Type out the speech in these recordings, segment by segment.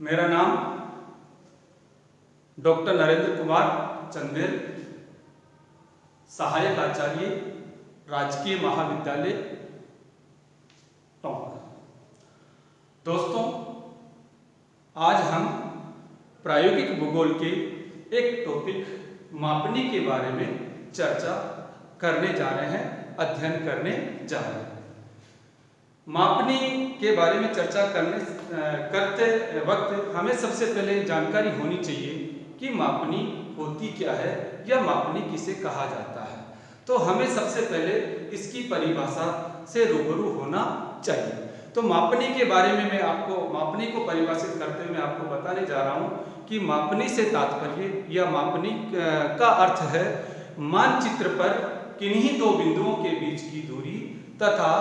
मेरा नाम डॉक्टर नरेंद्र कुमार चंदेल, सहायक आचार्य, राजकीय महाविद्यालय टोंक। दोस्तों, आज हम प्रायोगिक भूगोल के एक टॉपिक मापनी के बारे में चर्चा करने जा रहे हैं, अध्ययन करने जा रहे हैं। मापनी के बारे में चर्चा करते वक्त हमें सबसे पहले जानकारी होनी चाहिए कि मापनी होती क्या है या मापनी किसे कहा जाता है। तो हमें सबसे पहले इसकी परिभाषा से रूबरू होना चाहिए। तो मापनी के बारे में मैं आपको मापनी को परिभाषित करते हुए मैं आपको बताने जा रहा हूँ कि मापनी से तात्पर्य या मापनी का अर्थ है मानचित्र पर किन्हीं दो बिंदुओं के बीच की दूरी तथा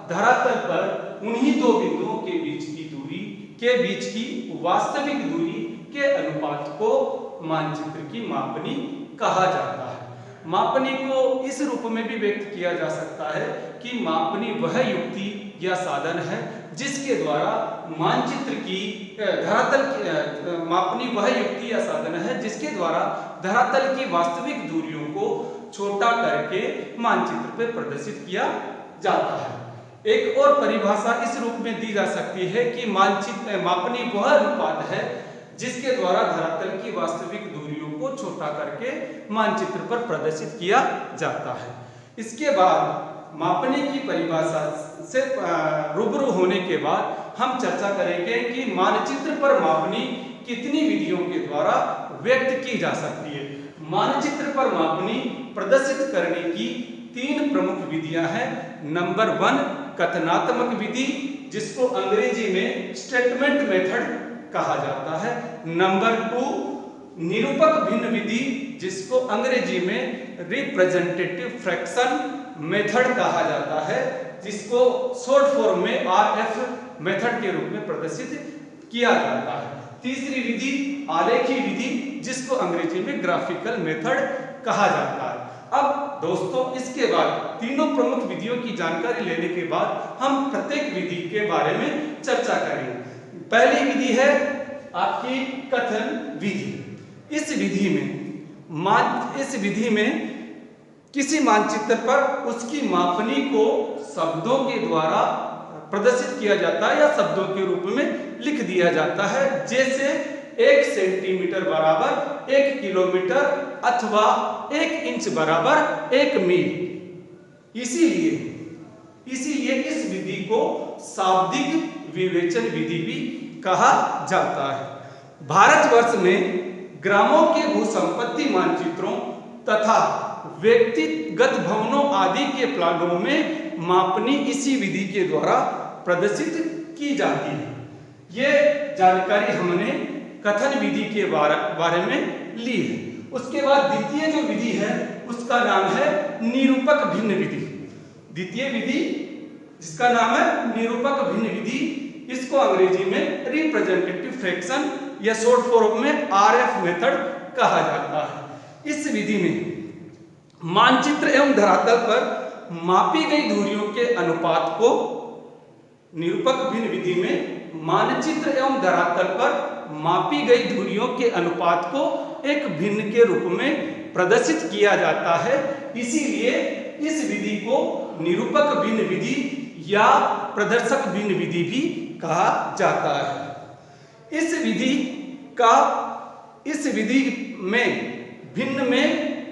धरातल पर उन्हीं दो बिंदुओं के बीच की दूरी के बीच की वास्तविक दूरी के अनुपात को मानचित्र की मापनी कहा जाता है। मापनी को इस रूप में भी व्यक्त किया जा सकता है कि मापनी वह युक्ति या साधन है जिसके द्वारा मानचित्र की मापनी वह युक्ति या साधन है जिसके द्वारा धरातल की वास्तविक दूरियों को छोटा करके मानचित्र पर प्रदर्शित किया जाता है। एक और परिभाषा इस रूप में दी जा सकती है कि मापनी वह अनुपात है जिसके द्वारा धरातल की वास्तविक दूरियों को छोटा करके मानचित्र पर प्रदर्शित किया जाता है। इसके बाद मापनी की परिभाषा से रूबरू होने के बाद हम चर्चा करेंगे कि मानचित्र पर मापनी कितनी विधियों के द्वारा व्यक्त की जा सकती है। मानचित्र पर मापनी प्रदर्शित करने की तीन प्रमुख विधियां हैं। नंबर 1 कथनात्मक विधि, जिसको अंग्रेजी में स्टेटमेंट मेथड कहा जाता है। नंबर 2 निरूपक भिन्न विधि, जिसको अंग्रेजी में रिप्रेजेंटेटिव फ्रैक्शन मेथड कहा जाता है, जिसको शॉर्ट फॉर्म में RF मेथड के रूप में प्रदर्शित किया जाता है। तीसरी विधि आलेखी विधि, जिसको अंग्रेजी में ग्राफिकल मेथड कहा जाता है। अब दोस्तों, इसके बाद तीनों प्रमुख विधियों की जानकारी लेने के बाद हम प्रत्येक विधि के बारे में चर्चा करेंगे। पहली विधि है आपकी कथन विधि। इस विधि में किसी मानचित्र पर उसकी मापनी को शब्दों के द्वारा प्रदर्शित किया जाता है या शब्दों के रूप में लिख दिया जाता है। जैसे 1 सेंटीमीटर बराबर 1 किलोमीटर अथवा 1 इंच बराबर 1 मील। इसीलिए इस विधि को शाब्दिक विवेचन विधि भी कहा जाता है। भारतवर्ष में ग्रामों के भूसंपत्ति मानचित्रों तथा व्यक्तिगत भवनों आदि के प्लानों में मापनी इसी विधि के द्वारा प्रदर्शित की जाती है। यह जानकारी हमने कथन विधि के बारे में ली है। उसके बाद द्वितीय जो विधि है उसका नाम है निरूपक भिन्न विधि। द्वितीय विधि जिसका नाम है निरूपक भिन्न विधि, इसको अंग्रेजी में रिप्रेजेंटेटिव फ्रैक्शन या शॉर्ट फॉर्म में RF मेथड कहा जाता है। इस विधि में मानचित्र एवं धरातल पर मापी गई दूरियों के अनुपात को निरूपक भिन्न विधि में मानचित्र एवं धरातल पर मापी गई दूरियों के अनुपात को एक भिन्न के रूप में प्रदर्शित किया जाता है। इसीलिए इस विधि को निरूपक भिन्न विधि या प्रदर्शक भिन्न विधि भी कहा जाता है। इस विधि में भिन्न में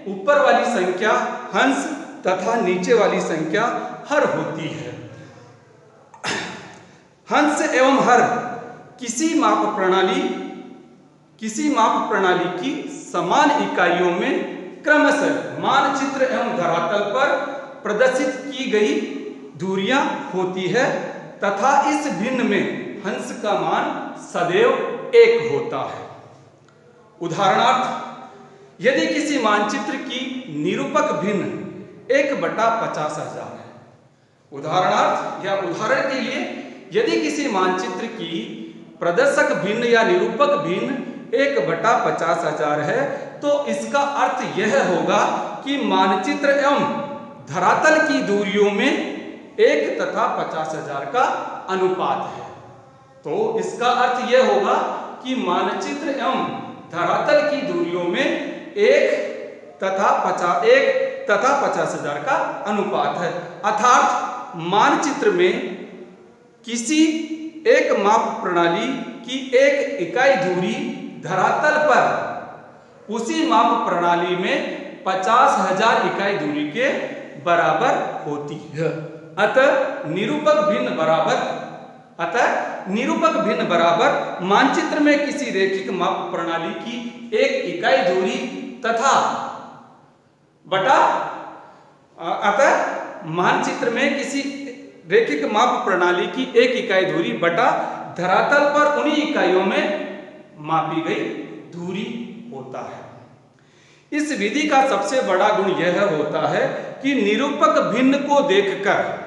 ऊपर वाली संख्या हंस तथा नीचे वाली संख्या हर होती है। हंस एवं हर किसी माप प्रणाली की समान इकाइयों में क्रमशः मानचित्र एवं धरातल पर प्रदर्शित की गई दूरियां होती है तथा इस भिन्न में हंस का मान सदैव 1 होता है। उदाहरणार्थ, यदि किसी मानचित्र की निरूपक भिन्न 1/50,000 है। उदाहरण के लिए यदि किसी मानचित्र की प्रदर्शक भिन्न या निरूपक भिन्न 1/50,000 है तो इसका अर्थ यह होगा कि मानचित्र एवं धरातल की दूरियों में 1 तथा 50,000 का अनुपात है। तो इसका अर्थ यह होगा कि मानचित्र एवं धरातल की दूरियों में 1 तथा 50,000 का अनुपात है। अर्थात मानचित्र में किसी एक माप प्रणाली की एक इकाई दूरी धरातल पर उसी माप प्रणाली में 50,000 इकाई दूरी के बराबर होती है। अतः निरूपक भिन्न बराबर मानचित्र में किसी रेखिक माप प्रणाली की एक इकाई दूरी तथा बटा अतः मानचित्र में किसी रेखिक माप प्रणाली की एक इकाई दूरी बटा धरातल पर उन्हीं इकाइयों में मापी गई दूरी होता है। इस विधि का सबसे बड़ा गुण यह होता है कि निरूपक भिन्न को देखकर,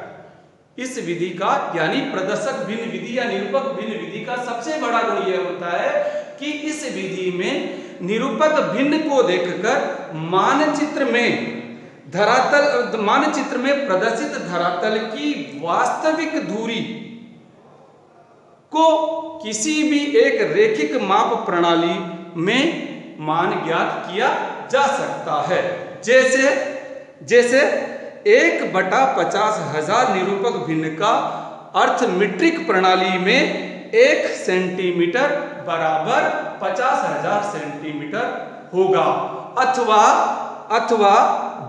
इस विधि का यानी प्रदर्शक भिन्न विधि या निरूपक भिन्न विधि का सबसे बड़ा गुण यह होता है कि इस विधि में निरूपक भिन्न को देखकर मानचित्र में प्रदर्शित धरातल की वास्तविक दूरी को किसी भी एक रेखिक माप प्रणाली में मान ज्ञात किया जा सकता है। जैसे 1/50,000 निरूपक भिन्न का अर्थ मीट्रिक प्रणाली में 1 सेंटीमीटर बराबर 50,000 सेंटीमीटर होगा, अथवा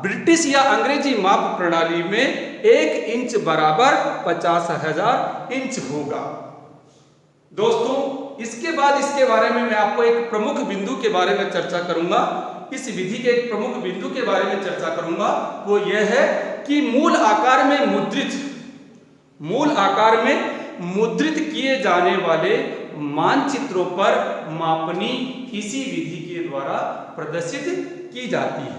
ब्रिटिश या अंग्रेजी माप प्रणाली में 1 इंच बराबर 50,000 इंच होगा। दोस्तों, इसके बाद इसके बारे में मैं आपको एक प्रमुख बिंदु के बारे में चर्चा करूंगा। इस विधि के एक प्रमुख बिंदु के बारे में चर्चा करूंगा, वो यह है कि मूल आकार में मुद्रित किए जाने वाले मानचित्रों पर मापनी इसी विधि के द्वारा प्रदर्शित की जाती है।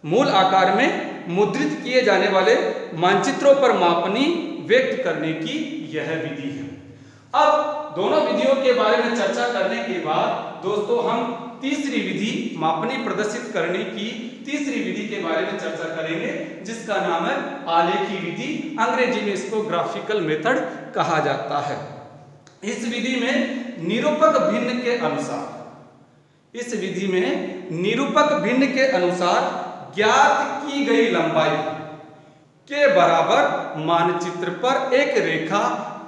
मूल आकार में मुद्रित किए जाने वाले मानचित्रों पर मापनी व्यक्त करने की यह विधि है। अब दोनों विधियों के बारे में चर्चा करने के बाद दोस्तों हम तीसरी विधि, मापनी प्रदर्शित करने की तीसरी विधि के बारे में चर्चा करेंगे, जिसका नाम है आलेखी विधि। अंग्रेजी में इसको ग्राफिकल मेथड कहा जाता है। इस विधि में निरूपक भिन्न के अनुसार ज्ञात की गई लंबाई के बराबर मानचित्र पर एक रेखा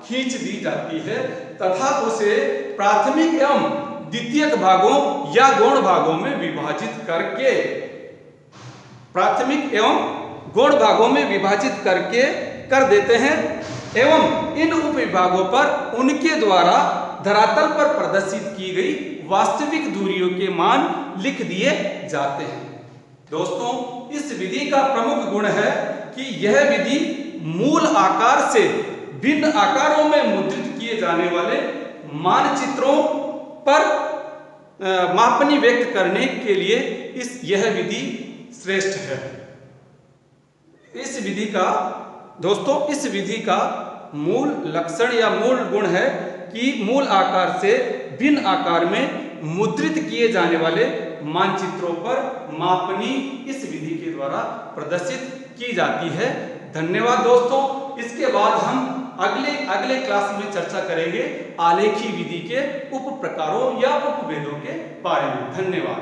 खींच दी जाती है तथा उसे प्राथमिक एवं द्वितीयक भागों या गौण भागों में विभाजित कर देते हैं एवं इन उपविभागों पर उनके द्वारा धरातल पर प्रदर्शित की गई वास्तविक दूरियों के मान लिख दिए जाते हैं। दोस्तों, इस विधि का प्रमुख गुण है कि यह विधि मूल आकार से भिन्न आकारों में मुद्रित किए जाने वाले मानचित्रों पर मापनी व्यक्त करने के लिए यह विधि श्रेष्ठ है। इस विधि का मूल लक्षण या मूल गुण है कि मूल आकार से भिन्न आकार में मुद्रित किए जाने वाले मानचित्रों पर मापनी इस विधि के द्वारा प्रदर्शित की जाती है। धन्यवाद दोस्तों। इसके बाद हम अगले क्लास में चर्चा करेंगे आलेखी विधि के उप प्रकारों या उपभेदों के बारे में। धन्यवाद।